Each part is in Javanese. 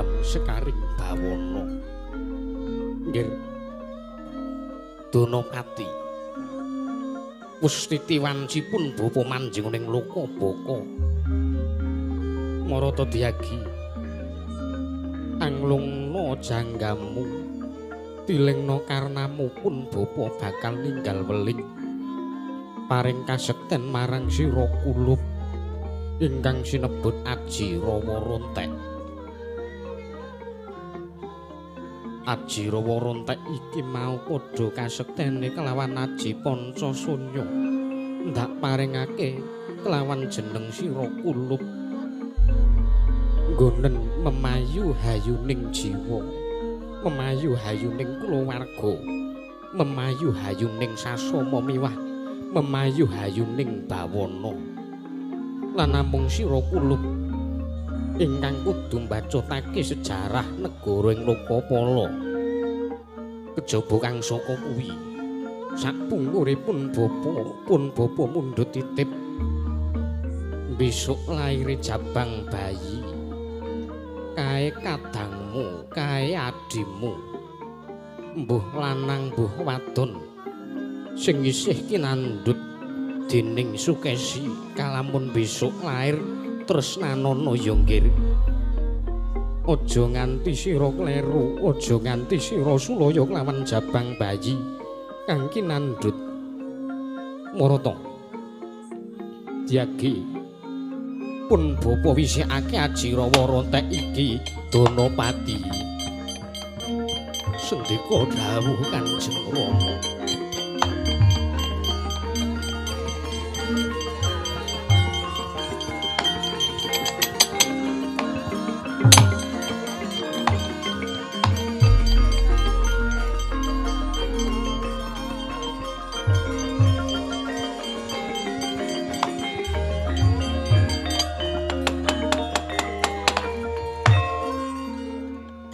Jambam Sekaring Bawana. Nggih. Donopati. Wustiti wancipun bapa manjing ning loka baka. Marata Dyagi. Anglungna janggamu. Tilingna karnamu pun bapa bakal ninggal weling. Paring kasekten marang sira kulup ingkang sinebut Aji Rawa Rontek. Aji Rawa Rontek iki mau padha kasektene kelawan Aji Pancasunya ndak paringake kelawan jeneng sira kulup nggonen memayu hayuning jiwa, memayu hayuning kulawarga, memayu hayuning sasama miwah, memayu hayuning bawana. Lan namung sira kulup ingkang kudu mbacutake sejarah negara ing Lokapala. Kejaba kang saka kuwi sapungkuripun bapa mundhut titip besok laire jabang bayi kae kadangmu kae adimu mbuh lanang mbuh wadon sing isih kinandhut dening Sukesi kalamun besok lair tresnanana ya nggih. Aja nganti sira kleru, aja nganti sira sulaya kelawan jabang bayi kang kinandhut. Marata Dyagi pun bapa wisikake Aji Rawa Rontek iki Donopati. Sendika dawuh Kanjeng Rama.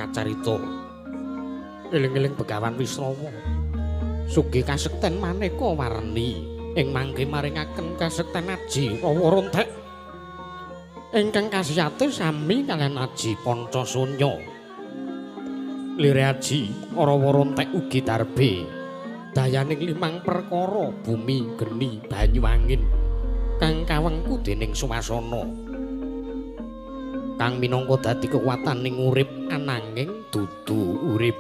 Carita eling-eling Begawan Wisrawa sugih kasekten maneka warni ing mangke maringaken kasekten Aji Rawa Rontek ingkang kasiyate sami kaliyan Aji Pancasunya. Lire Aji Rawa Rontek ugi darbe dayaning 5 perkara bumi, geni, banyu, angin kang kawengku dening swasana kang minangka dadi kekuwataning urip ananging dudu urip.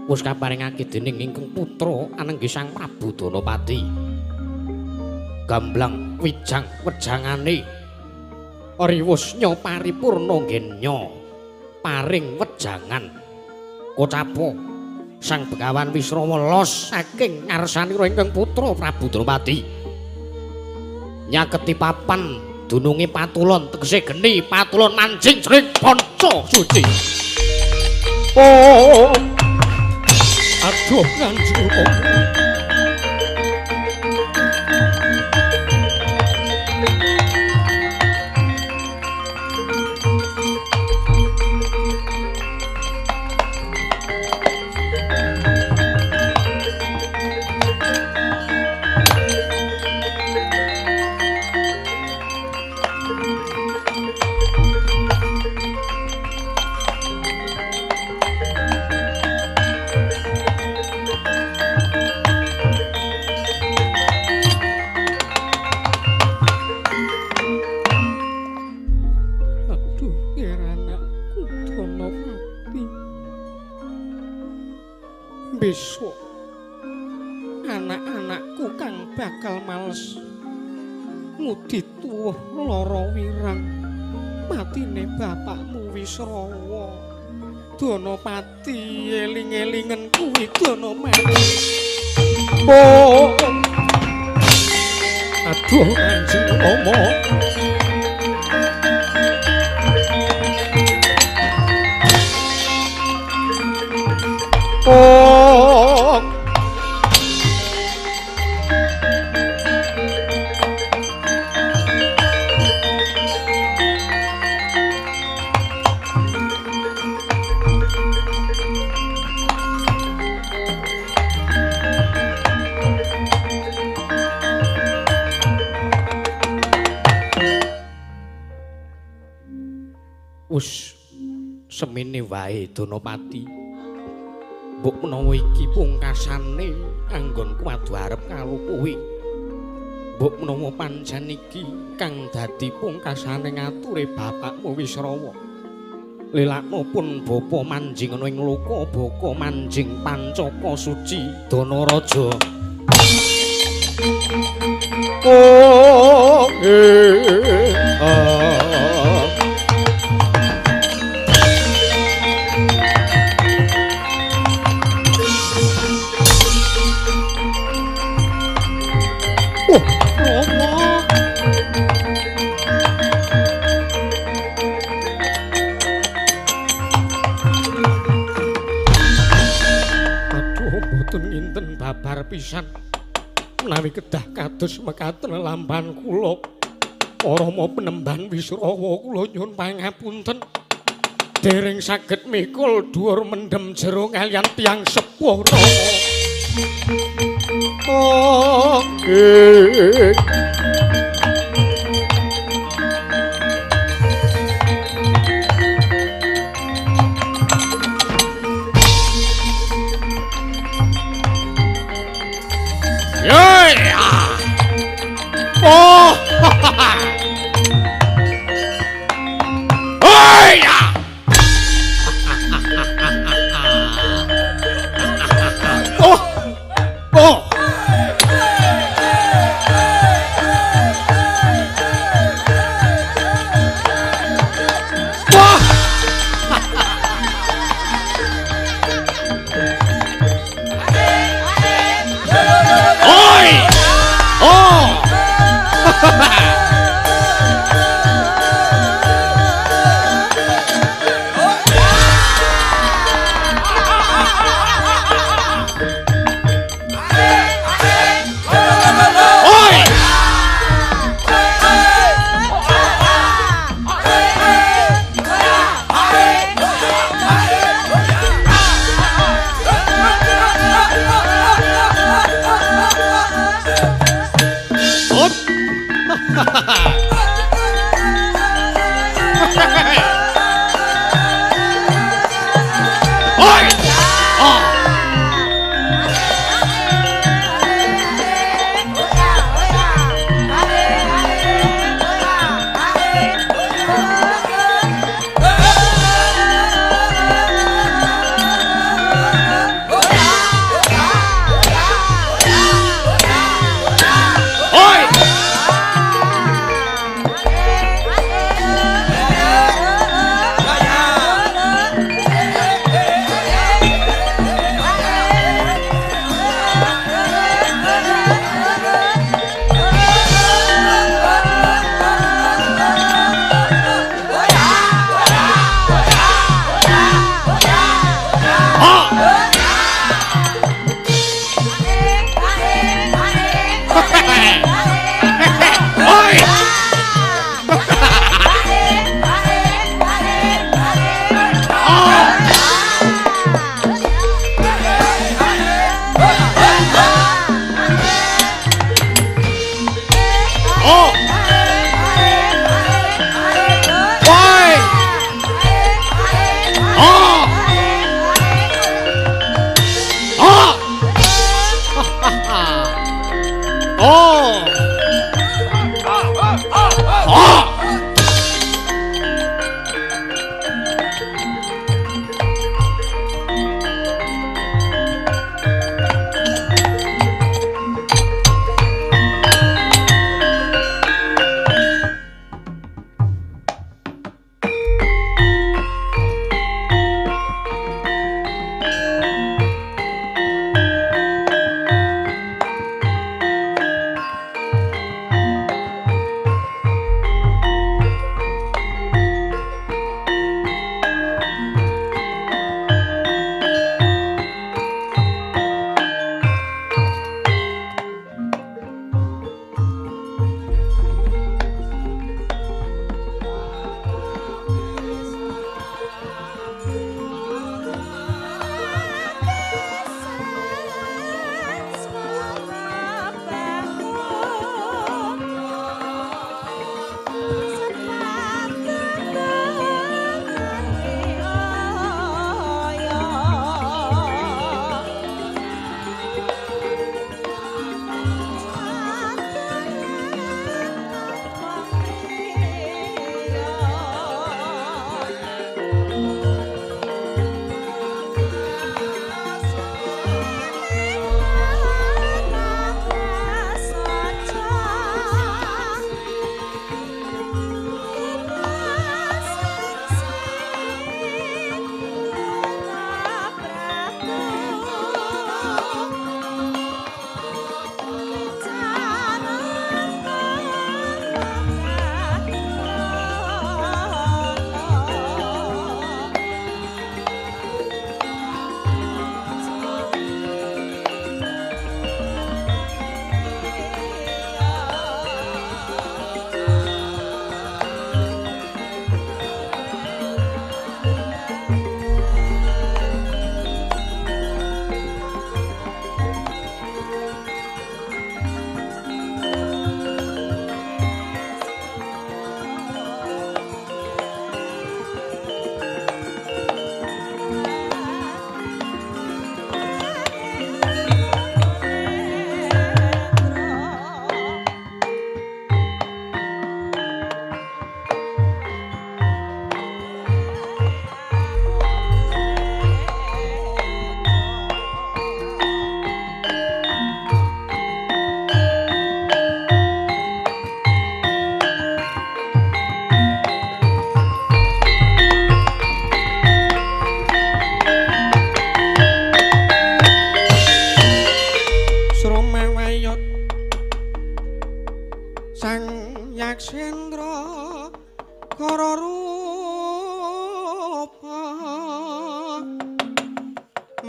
Wis kaparingake dening ingkang putra anenggih Sang Prabu Donopati. Gamblang wijang wejangane riwusnya paripurna ngenya paring wejangan. Kocapo Sang Begawan Wisrawa los saking ngarsanira ingkang putra Prabu Donopati. Nyaketi papan dununge patulon tegese geni patulon manjing jering panca suci. Oh aduh Kanjeng Rama. Besok anak-anakku kang bakal males ngudi tuwuh lara wirang matine bapakmu Wisrawa. Donopati eling-elingen kuwi Donopati. Oh aduh Kanjeng Rama. Oh semene wae Danapati. Mbok menawa iki pungkasane anggonku adu arep karo kowe. Mbok menawa pancen iki kang dadi pungkasane ngature bapakmu Wisrawa. Lelakno pun bapa manjing ana ing loka baka manjing pancaka suci Danaraja. Oh babar pisan menawi kedah kados mekaten lamban kula Rama Penemban Wisrawa kula nyuwun pangapunten dereng saged mikul dhuwur mendem jero kaliyan tiyang sepuh Rama. Oh oh oh ya oh oh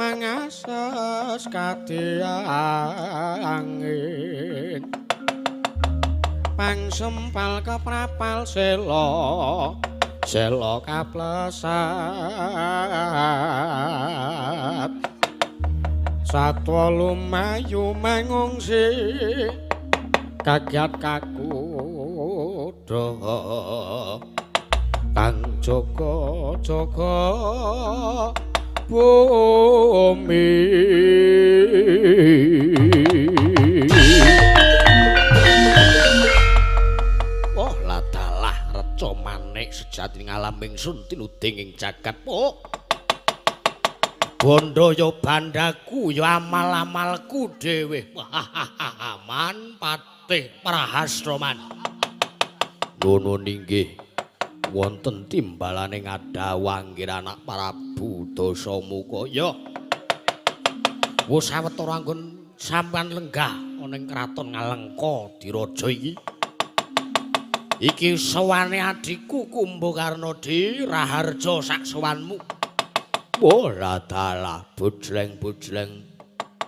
pangases kadiangin pangsempal keprapal selo kaplesat satwa lumayu mangungsi kagiat kakuda kang jaga-jaga bumi. Oh ladalah reca manik sejatining alam ingsun tinuding ing jagat. Oh bondo ya bandaku ya amal-amalku dhewe. Man patih Prahasraman. Ngono ninggih wonten timbalane ngadhawangir anak Prabu Dasamuka. Ya wis sawetara anggon sampean lenggah ana ing kraton Ngalengka Diraja iki. Iki sowane adikku Kumbakarna Di Raharja sak sowanmu. Ora dalah bojleng-bojleng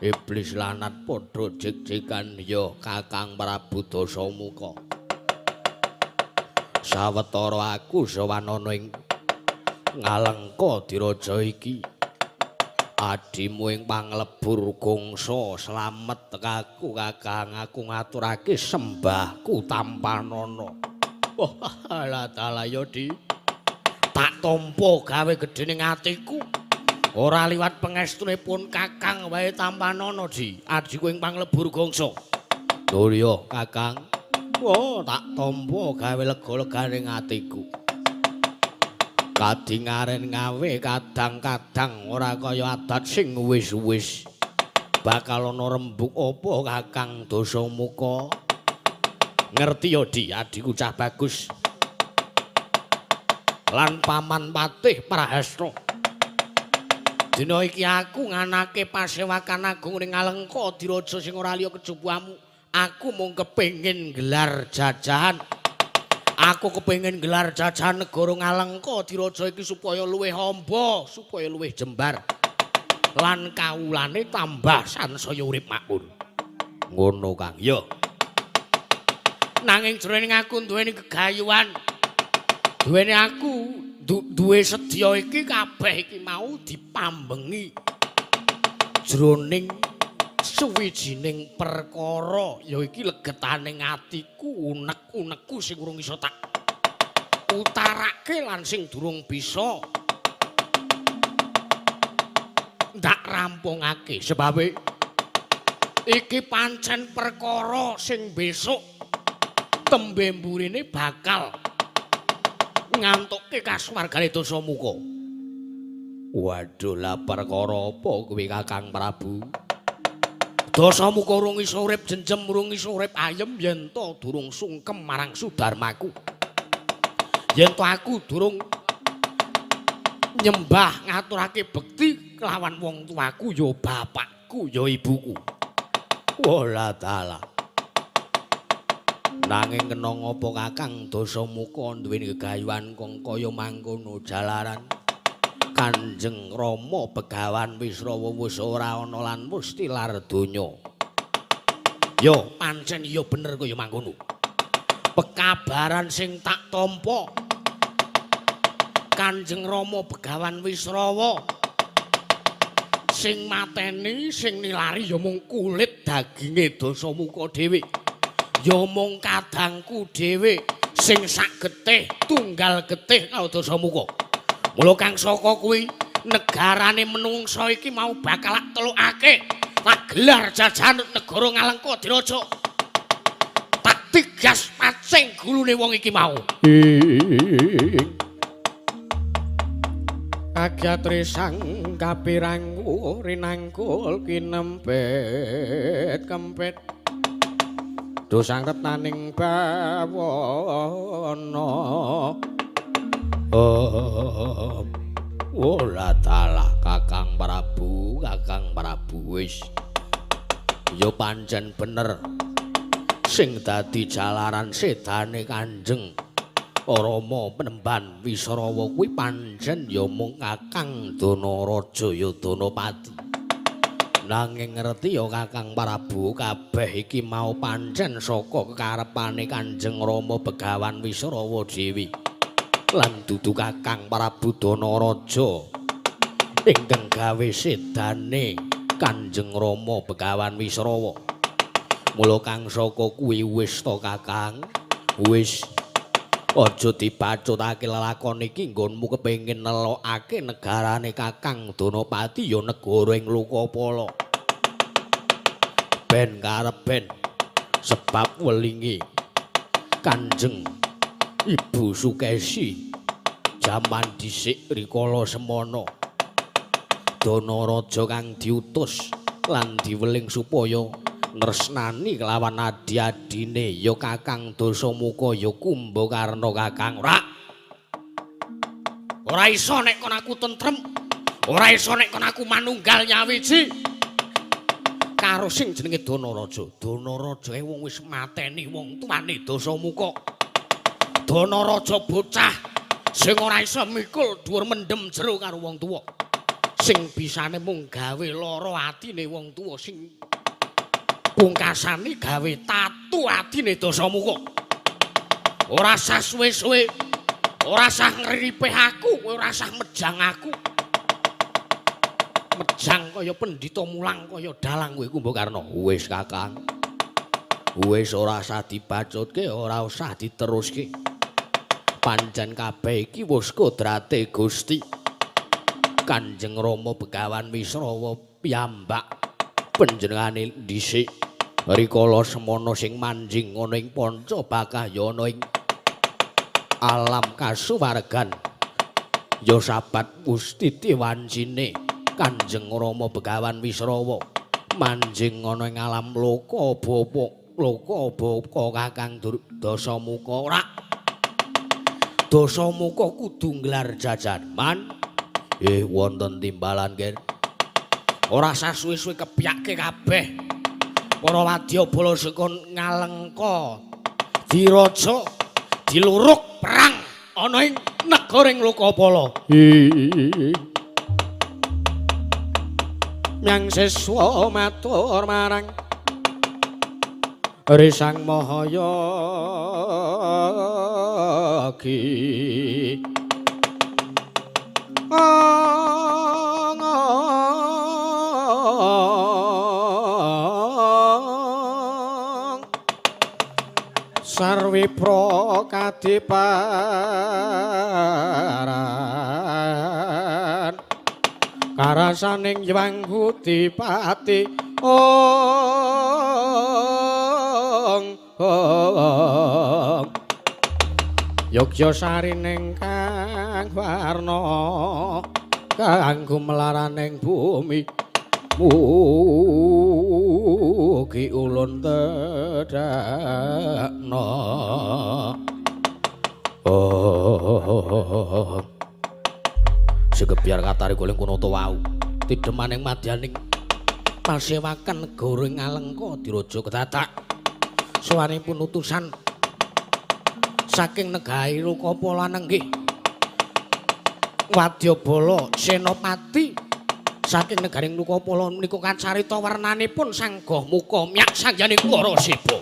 iblis lanat padha jek-jekan ya Kakang Prabu Dasamuka. Sawetara aku sowan ana ing Ngalengka Diraja iki. Adimu ing panglebur gongso slamet tekaku Kakang, aku ngaturake sembahku tampanana. Wah, ala dalah ya Di. Tak tampa gawe gedhening atiku. Ora liwat pangestunipun Kakang wae tampanana Di. Adiku ing panglebur gongso. Lho iya Kakang. Oh, tak tampa gawe lega-leganing atiku. Kadingaren ngawe kadang-kadang ora kaya adat sing wis-wis. Bakal ana rembug apa Kakang Dasamuka? Ngerti ya Di, adikku cah bagus. Lan paman patih Prahasna. Dina iki aku nganake pasewakan agung ning Ngalengka Diraja sing ora liya kejupuamu. Aku mung kepengin gelar jajahan. Aku kepengin gelar jajahan negara Ngalengka Diraja iki supaya luwih amba, supaya luwih jembar. Lan kawulane tambah sansaya urip makmur. Ngono Kang. Ya. Nanging jroning aku duweni gegayuhan. Duweni aku duwe sedya iki kabeh iki mau dipambengi jroning suwijining perkara ya iki legetaning atiku unek-unekku sing urung iso tak utarake lan sing durung bisa ndak rampungake sebabe iki pancen perkara sing besok tembe mburine bakal ngantukke kasuwargane Dasamuka. Waduh lah perkara apa kuwi Kakang Prabu? Dasamuka urung iso urip jenjem, urung iso urip ayem yen to durung sungkem marang Sudarmaku. Yen to aku durung nyembah ngaturake bekti kelawan wong tuaku ya bapakku ya ibuku. Wala dalah. Nanging kena ngapa Kakang Dasamuka duweni gegayuhan kang kaya mangkono jalaran Kanjeng Rama Begawan Wisrawa wis ora ana lan mesti lar donya. Yo pancen iya bener kaya mangkono. Pekabaran sing tak tampa Kanjeng Rama Begawan Wisrawa sing mateni sing nilari ya mung kulit daginge Dasamuka dhewe. Ya mung kadangku dhewe sing sak getih tunggal getih karo Dasamuka. Mula kang saka kuwi negarane menungsa iki mau bakal telukake tak gelar jajahan negara Ngalengka Diraja. Tak tigas pacing gulune wong iki mau. Agyatri sang kapirangku rinangkul kinempet kempet dosang retaning bawana. Ora dalah Kakang Prabu wis. Ya pancen bener sing dadi jalaran sedane Kanjeng Rama Penemban Wisrawa kuwi pancen ya mung Kakang Danaraja ya Danapati. Nanging ngerti ya Kakang Prabu kabeh iki mau pancen saka kekarepane Kanjeng Rama Begawan Wisrawa Dewi. Lan dudu Kakang Prabu Danaraja ingkang gawe sedane Kanjeng Rama Begawan Wisrawa. Mula kang saka kuwi wis to Kakang, wis aja dipacutake lelakon iki nggonmu kepengin nelokake negarane Kakang Danapati ya negara ing Lokapala. Ben kareben sebab welingi Kanjeng Ibu Sukesi jaman dhisik rikala semana Danaraja kang diutus lan diweling supaya nresnani kelawan adi-adine ya Kakang Dasamuka ya Kumbakarna Kakang. Ora iso nek kon aku tentrem, ora iso nek kon aku manunggal nyawiji karo sing jenenge Danaraja. Danaraja wong wis mateni wong tuane Dasamuka. Danaraja bocah sing ora iso mikul dhuwur mendem jero karo wong tuwa. Sing bisane mung gawe lara atine wong tuwa, sing pungkasane gawe tatu atine Dasamuka. Ora sah suwe-suwe, ora sah ngripih aku, ora sah mejang aku. Mejang kaya pendhita mulang kaya dalang kowe Kumbakarna. Wis Kakang. Wis ora usah dibacutke, ora usah diteruske. Pancen kabeh iki wis kodrate Gusti. Kanjeng Rama Begawan Wisrawa piyambak panjenengane dhisik rikala semana sing manjing ana ing Pancabakayana ing alam kasuwargan ya sabat Pustiti wancine Kanjeng Rama Begawan Wisrawa manjing ana ing alam Lokabapa Kakang Dasamuka. Ora Dasamuka kudu nggelar jajaman wonten timbalan ger. Ora sasuwe-suwe kepyake kabeh para wadyabala sekon ngalengka diraja diluruk perang ana ing negaring Lokapala. Nyang siswa matur marang Risang Mahayagi Sarwipra kadiparan karasaning Hyang Dipati Yogya sarining kang warna kanggo melaraning bumi mugi ulun tedakna. Segebyar katari goleng kunata wau tidemaning madyaning pasewakan negara ing Alengka diraja kedadak sawanipun utusan saking negari Lokapala nenggih wadyabala senopati saking negaring Lokapala menika kacarita wernanipun Sangga Muka Myak sangyaning para sipa.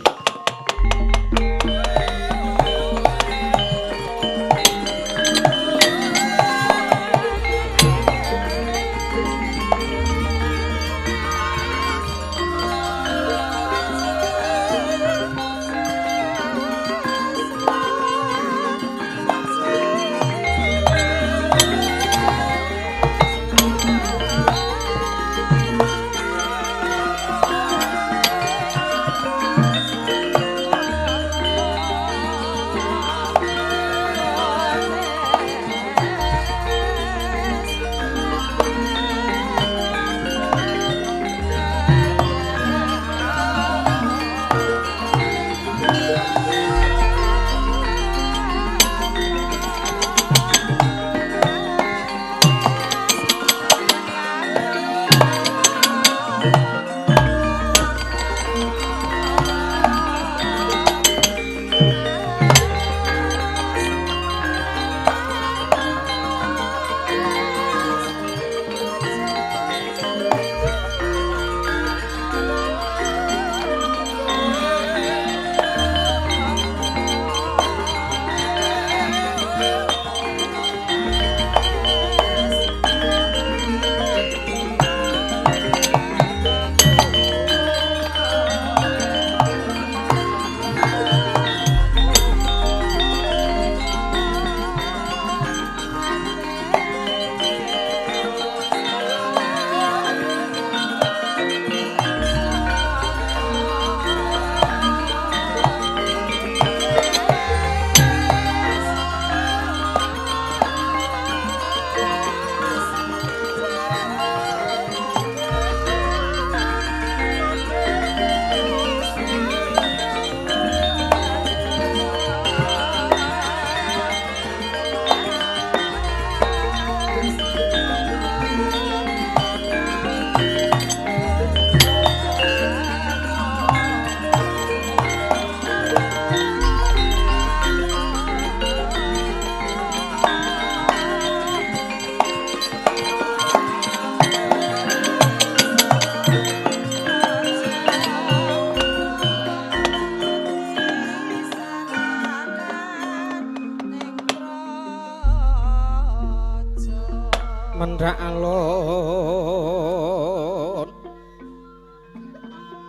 tumindak alun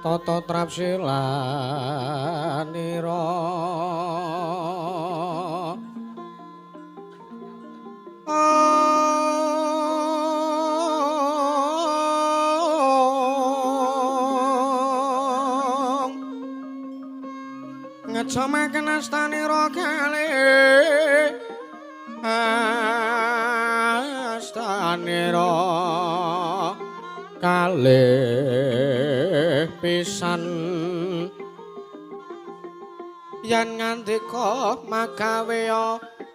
tata trapsilanira ngecamaken astanira kalih astanira kalih pisan yen ngandika magawe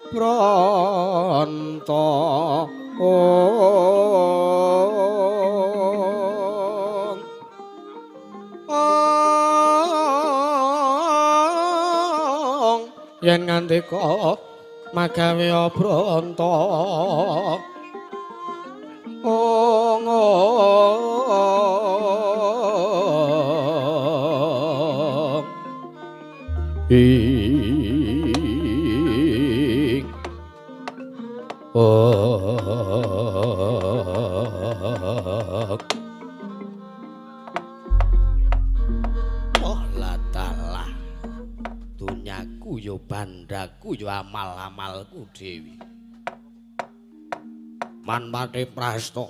pronto yen ngandika magawe pronto ladalah dunyaku yo bandaku yo amal-amalku dewi manpate prasta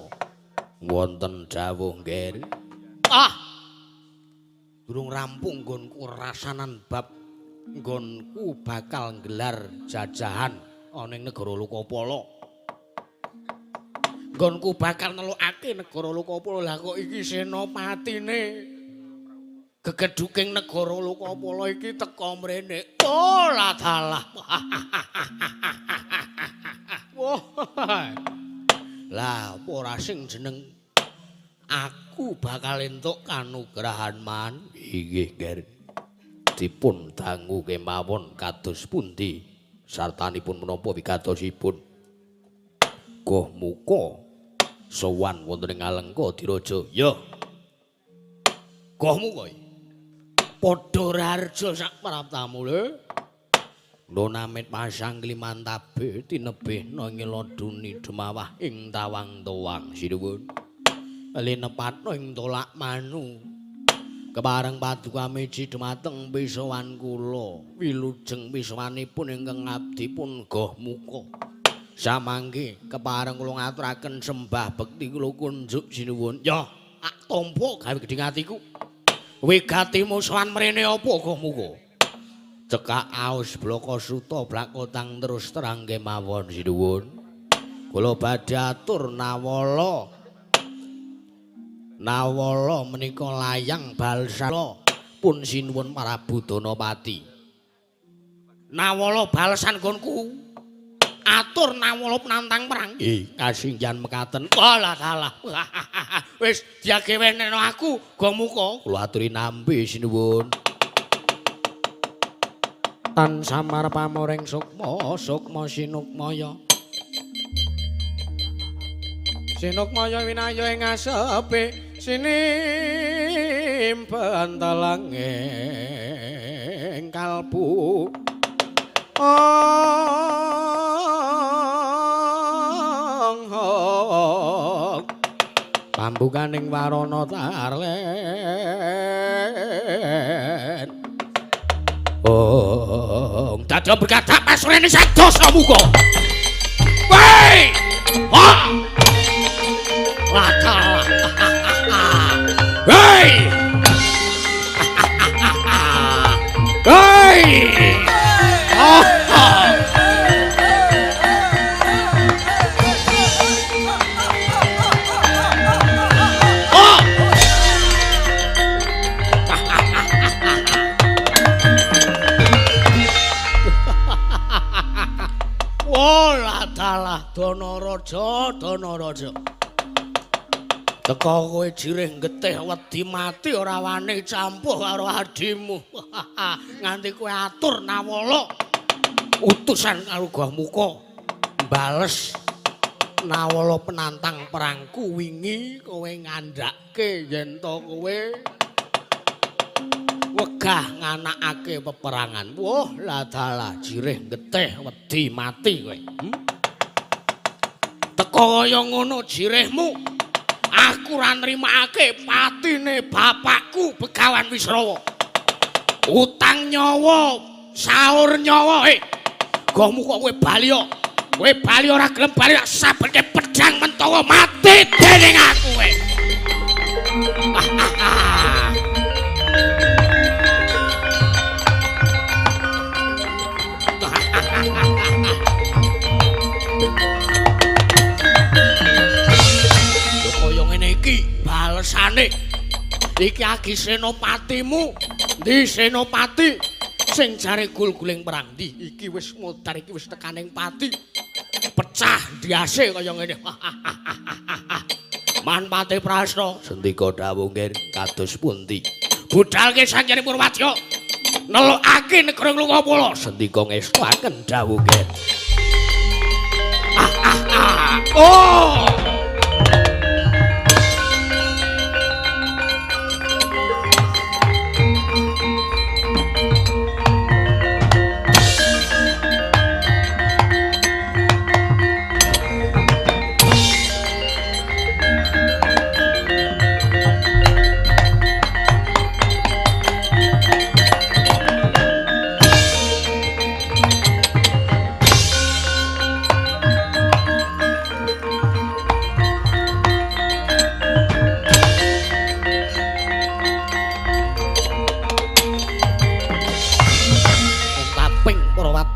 wonten dawuh nggih durung rampung nggonku rasanan bab nggonku bakal nggelar jajahan ana ing negara Lokapala. Nggonku bakal nelukake negara Lokapala. Lah kok iki senopatine gegedhuking negara Lokapala iki teka mrene. Oh lah dalah. Lah apa ora sing jeneng aku bakal entuk kanugrahan man. Inggih, Ger. Dipun dangu kemawon kados pundi sartanipun menapa wigatosipun. Goh muka sowan wonten ing Alengka Diraja. Ya. Goh muka. Padha rarja sak praptamu lho. Nonamit pasang klimantabe tinebihna ngeloduni demawah ing tawang-tawang sinuwun. Linepatno ing tolak manu kepareng paduka miji dumateng pisowan kula wilujeng pisowanipun ingkang abdi pun goh muka samangke kepareng kula ngaturaken sembah bekti kula kunjuk sinuwun. Ya ak tampa gawe gedhing atiku wigatimu sowan mrene apa goh muka cekak aos blaka suta blakotang terus terang kemawon sinuwun. Kula badhe atur Nawala menika layang balsala pun sinuwun Prabu Danapati. Nawala balesan nggonku atur Nawala penantang perang. Kasinggihan mekaten. Walah dalah. Wis diageweneno aku gomuka. Kula aturi nampi sinuwun. Tan samar pamoring sukma sinukmaya. Sinukmaya winaya ing asepe sinimpen telenging kalbu pambukaning warana tarlen dada berkata pasrene sadosa muga wei Lakalah. Hei! Hei! Wala dalah Danaraja. Teka kowe jireh getih wedi mati ora wani campuh karo adimu. Nganti kowe atur Nawala utusan karo Goh Muka bales Nawala penantang perangku wingi kowe ngandhake yen to kowe wegah nganakake peperangan. Wah, lah dalah jireh getih wedi mati kowe. kaya ngono jirehmu. Aku ora nrimakake patine bapakku Begawan Wisrawa. Utang nyawa, saur nyawa. Gohmu kok kowe bali kok. Kowe bali ora gelem bali sabene pedhang mentawa mati dening aku kowe. Kaya ngene iki balesane. Iki agi senopatimu. Ndi senopati sing jare gul-guling perang ndi? Iki wis modar iki wis tekaning pati. Pecah ndiase kaya ngene. Manpate Prasna sendika dawuh nggih kados pundi? Budhalke sanjane Purwadya. Nelokake negara Lungapala sendika ngestuaken dawuh nggih. Oh!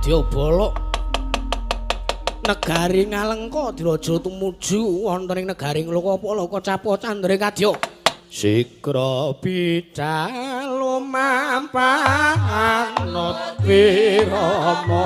Bala negari Ngalengka diraja tumuju wonten ing negari Lokapala kacapo candre kadya sigra bical mapanut wirama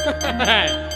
Oi!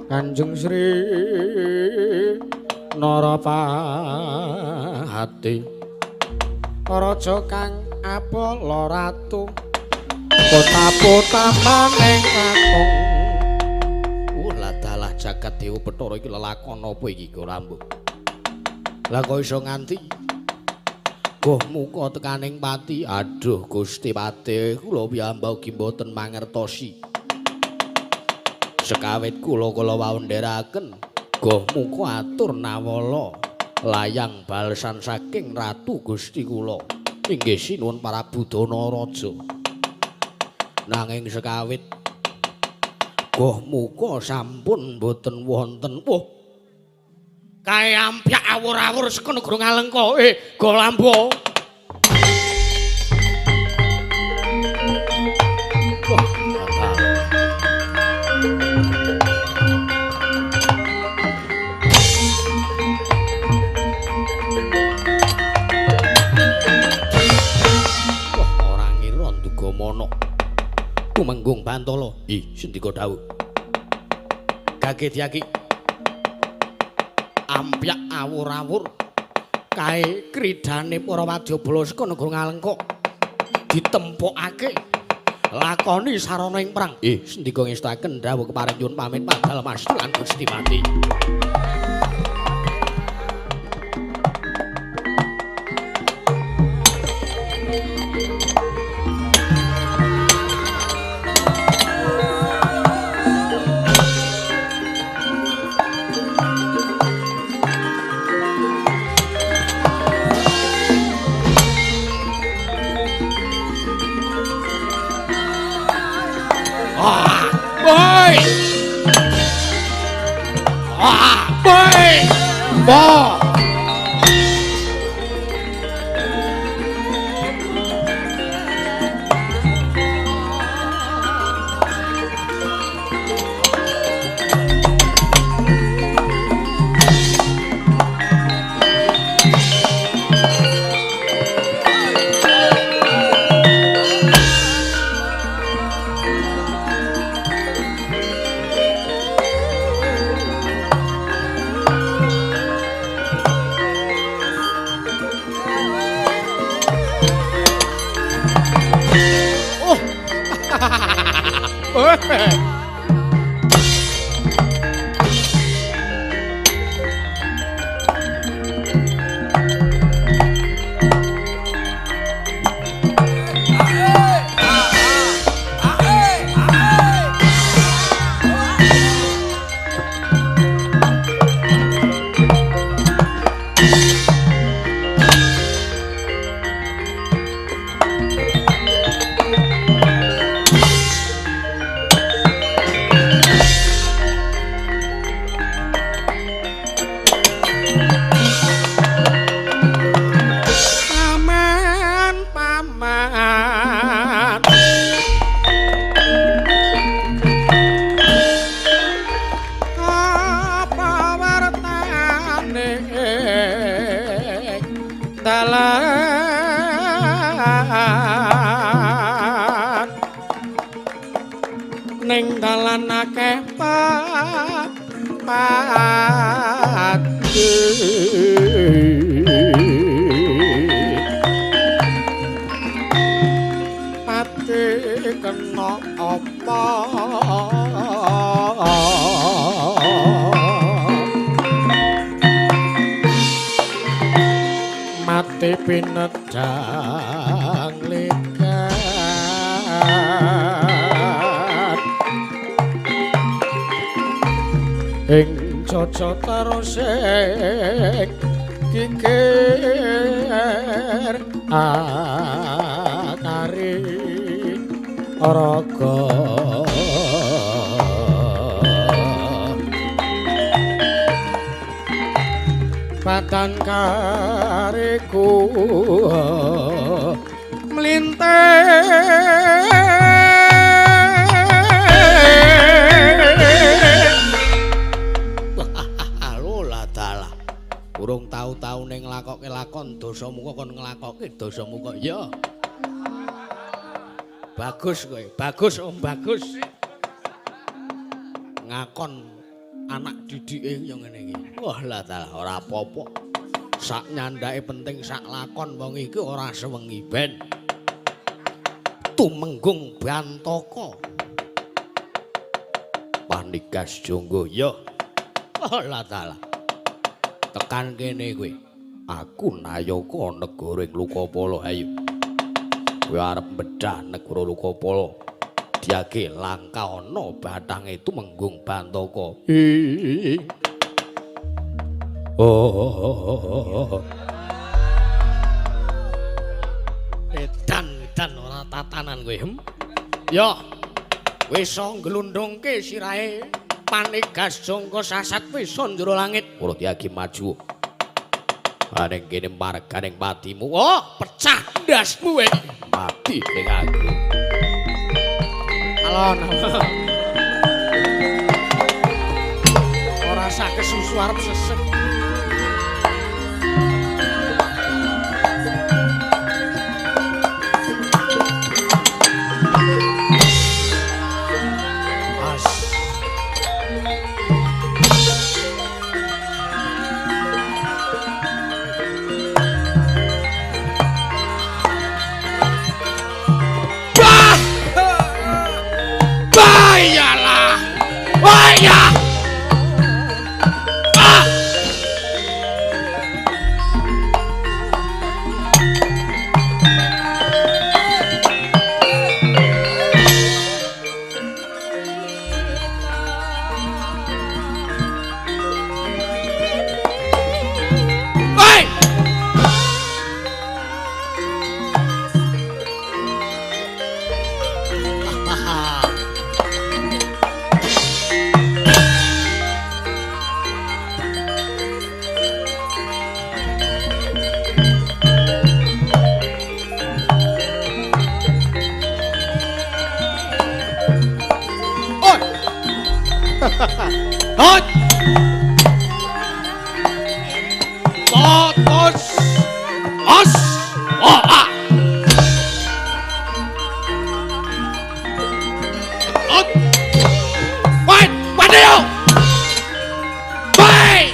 Kanjeng Sri Narapati Raja kang abala ratu kota-kota maning kakung ladalah jagat dewa Bathara iki lelakon apa iki Gorambo lah kok iso nganti goh muka tekaning pati aduh Gusti Pati kula piyambak ugi mboten mangertosi sekawit kula wawendheraken goh muka atur nawala layang balesan saking ratu Gusti kula inggih sinuwun Prabu Danaraja nanging sekawit goh muka sampun mboten wonten kae ampyak awur-awur saka negara Ngalengka Golambo Tumenggung Bantala sendika dawuh kaget yaki ampyak awur-awur kae kridane para wadyabala saka negara Ngalengka ditempokake lakoni sarana ing perang sendika ngestaken dawuh keparing nyuwun pamit padhal mastulan Gusti Pati Boy. Boy. Boy. Ning dalan akeh pati kena apa mati pinedang ing caca terusing kikir akari raga patan kariku mlintih urung tau-tau ning nglakokke lakon dosamu kok kon nglakokke dosamu kok ya bagus kowe bagus om bagus ngakon anak didike yo ngene iki wah lah taala ora apa-apa sak nyandake penting sak lakon wong iki ora sewengi ben Tumenggung Bantaka Panikas Jonggo ya wah lah taala tekan kene kowe aku Nayaka negara ing Lukapala ayo kowe arep bedah negara Lukapala diage langka ana bathange Tumenggung Bantaka edan ora tatanan kowe ya wis nglundhungke sirahe Panikas Jonggo sasat wis njero langit ora diagi maju aning kene marganing patimu oh pecah ndasmu kowe mati ning aku alon ora sak kesusu arep sesek Hot. Totos. Os. Wah. Hot. Wait, padeo. Bye.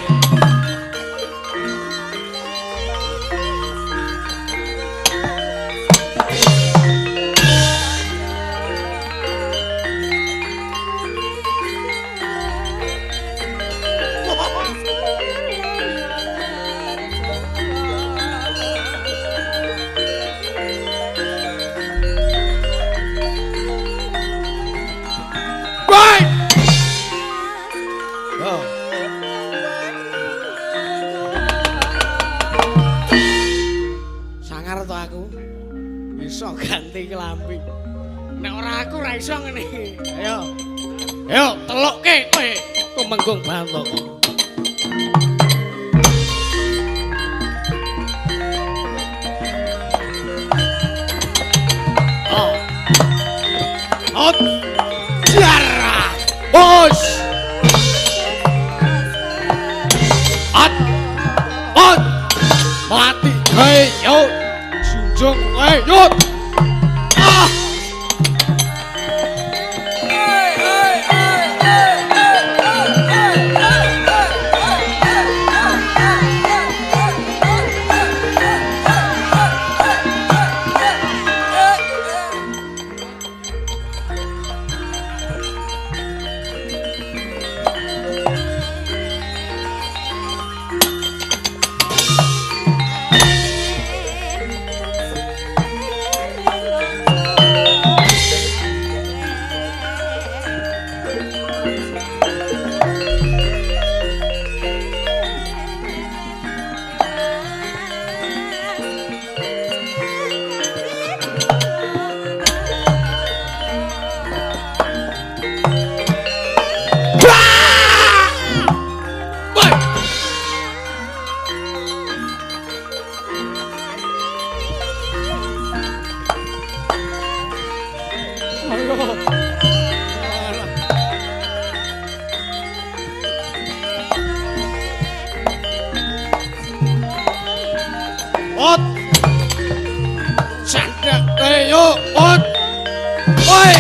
Sangar to aku. Iso ganti kelambi. Nek ora aku ora iso ngene. Ayo. Ayo telokke kowe tumenggung Bantaka. Oh. Hot. Jara. Bos. Hot. Hot. Mati. Hei, yo. Junjung, hei, yo. Ah. Ot. Candek yo, ot. Oi.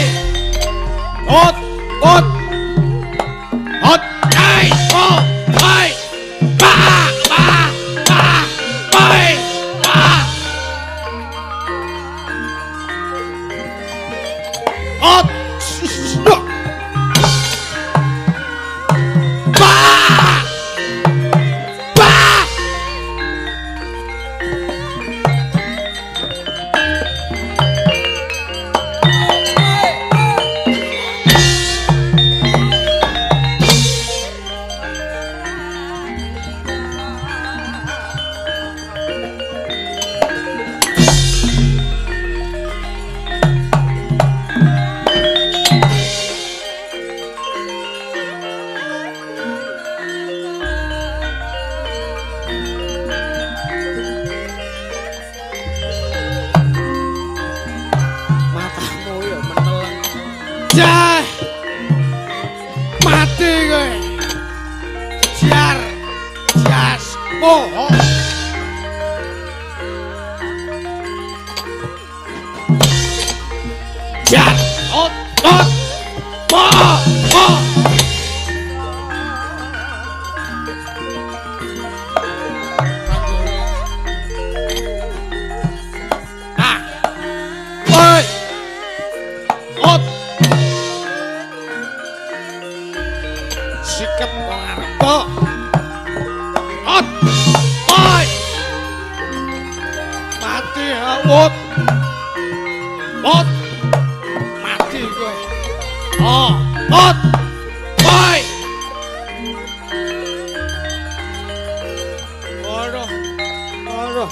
Ot, ot. Ot, ai, oh, oi. Ba, ba, ba. Oi, ba. Ot. Jah, mati kowe. Jar, jas, moho. Jar, ot, moho. Ah, oi, ot. Sikep wong arep. Ot. Oi. Mati awut. Ot. Mati kowe. Oh, ot. Oi. Ora. Ora.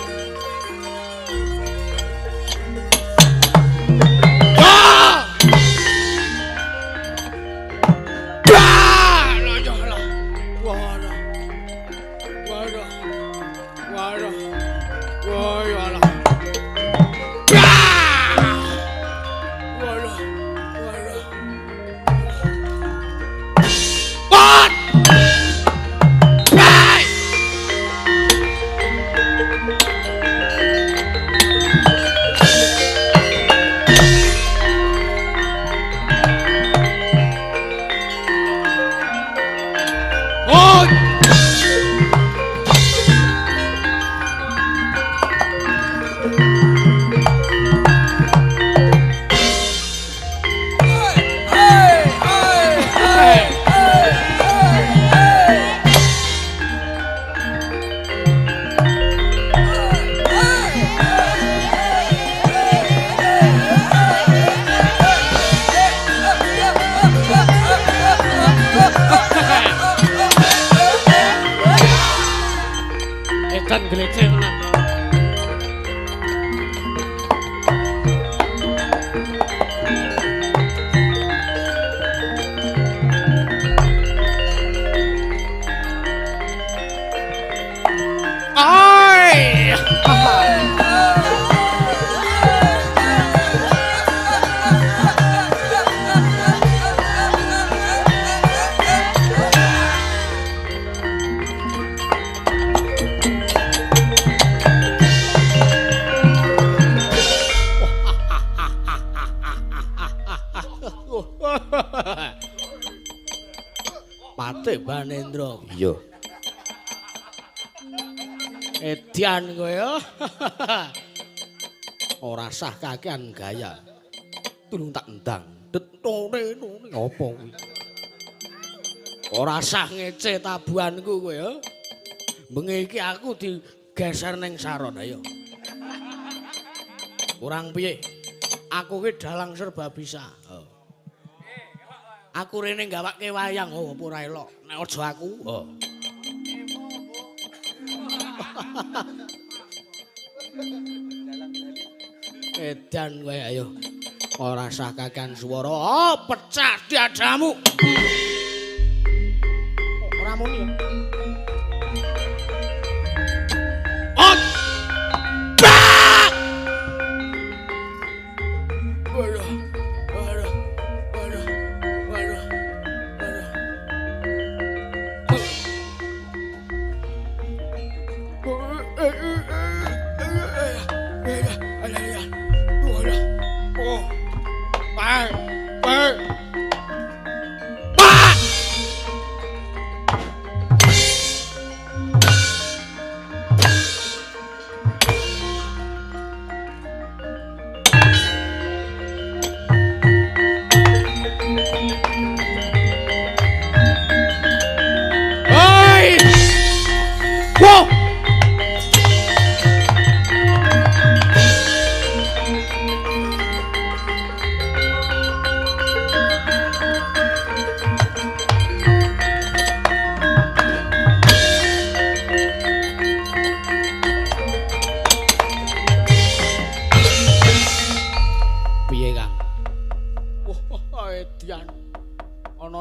Patih Banendra. Iya. Edian kowe ya. Ora sah kakean gaya. Tulung tak endang. Detone apa kuwi? Ora sah ngece tabuhanku kowe ya. Bengi iki aku digeser ning saron ayo. Kurang piye? Aku ki dalang serba bisa. Oh. Aku rene gawake wayang oh apa ora elok. Nek aja aku. Oh. Edan kowe ayo. Ora sah kakean swara. Oh, pecah diadamu. Ora muni ya. Oh! Bah! Waduh. Waduh. Waduh. Waduh. Waduh.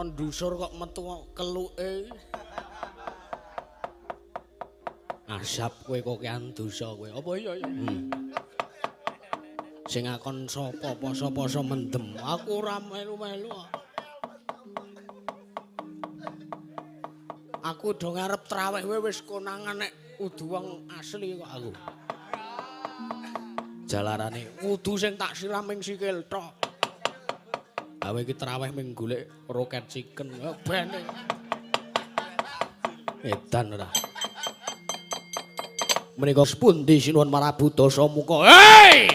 Ndusur kok metu keluke. Asap kowe kok kean dosa kowe. Apa iya ya? Sing akon sapa poso-poso mendem. Aku ora melu-melu. Aku do ngarep traweh wis konangan nek kudu wong asli kok aku. Jalarane kudu sing tak siram ing sikil tok. Awe iki traweh ming golek roket chicken bene. Edan ora. Menika sepundi sinuwun marabuta samuka. Hei!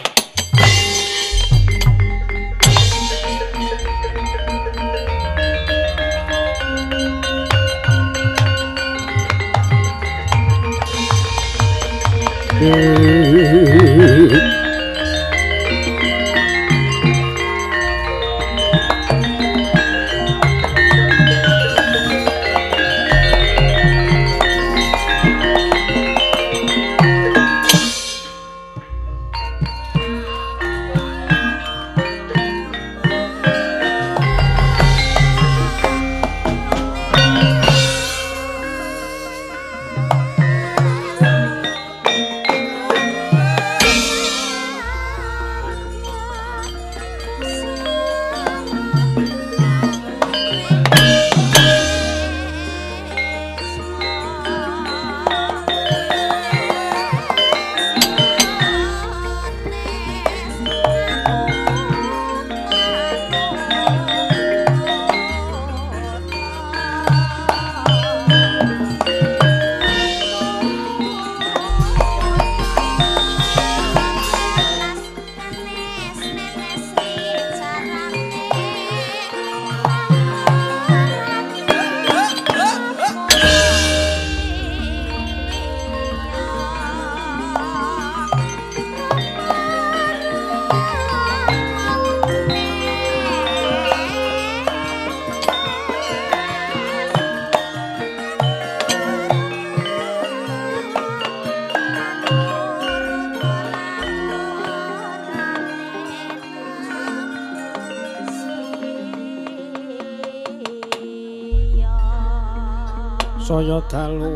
Saya dalu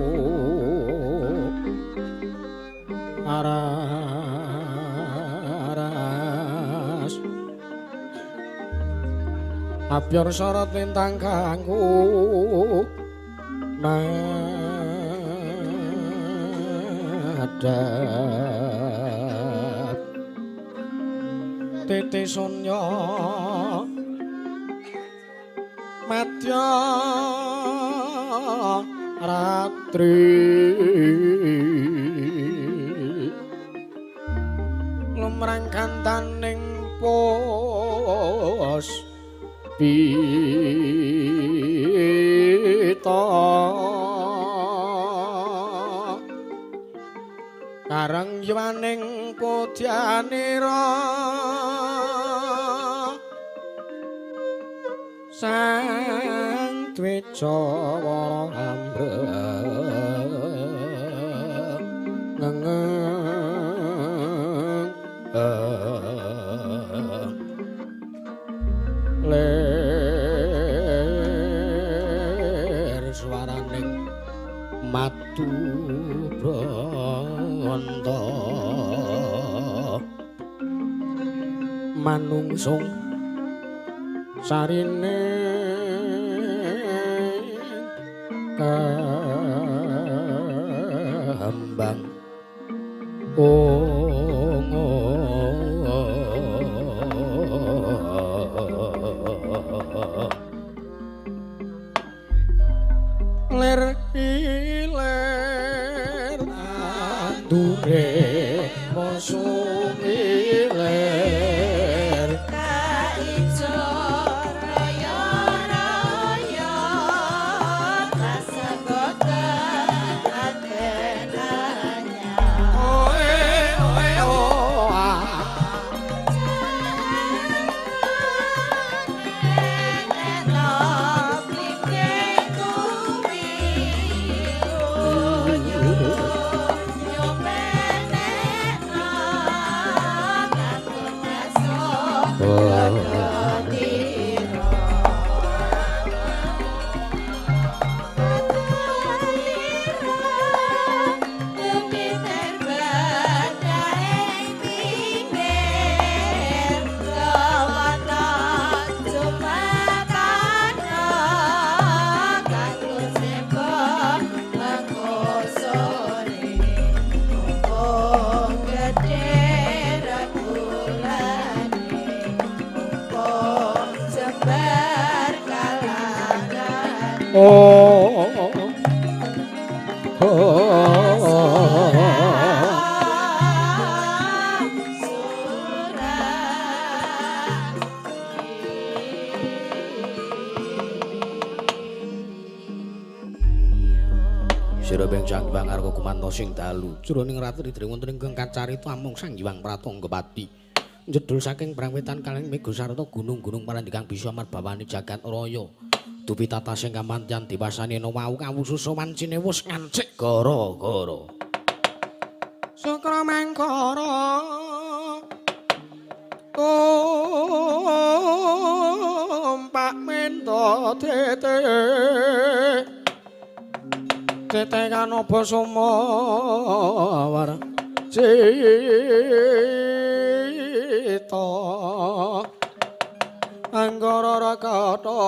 aras Abyor sorot lintang kangku madhep titi sunya madya ratri lumrang kantaning pos pita karang yuwaning pudyanira sang dwijawara ambreng ler swaraning matu branta manungsung sarine kambang ler iler dure mosumi ler kaijo raya-raya kasegoten atenanya oe oe oa Sira bengcang bang arga kumanto sing dalu jroning ratri dri wonten ingkang kacarita amung Sang Hyang Pratanggapati jedul saking prangwetan kalih mega sarta gunung-gunung parandikang bisa marbawani jagat raya dupi tata sing kamantyan diwasani ana wau kawususa wancine wus ngancik gara-gara Sukra mangkara tumpak mento tete tete kanapa sumawar cita anggara rakata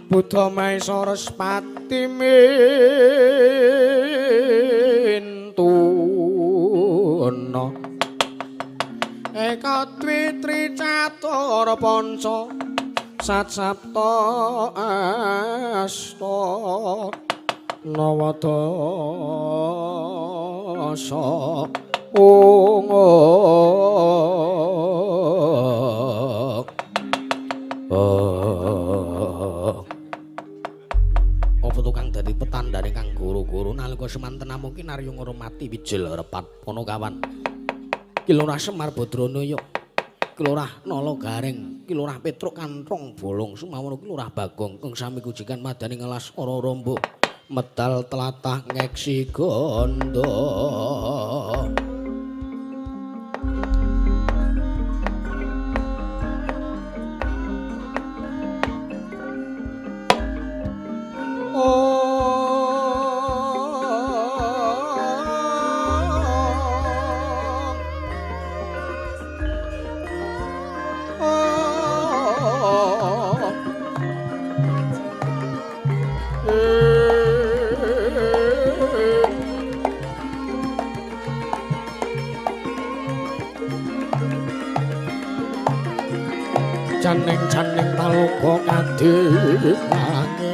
Buddha Maesara Spati mintuna eka twitri catur panca sat sapta asta nawadasa apa tukang dadi petandane kang guru-guru nalika semanten mungkin Arya ngurmati wijil repat Panakawan Kilurah Semar Badranaya Kilurah Nala Garing Kilurah Petruk Kanthong Bolong sumawana Kilurah Bagong kang sami kujikan madani ngelas ora rombo medal tlatah ngeksi gondo janing-janing paloka kadhimange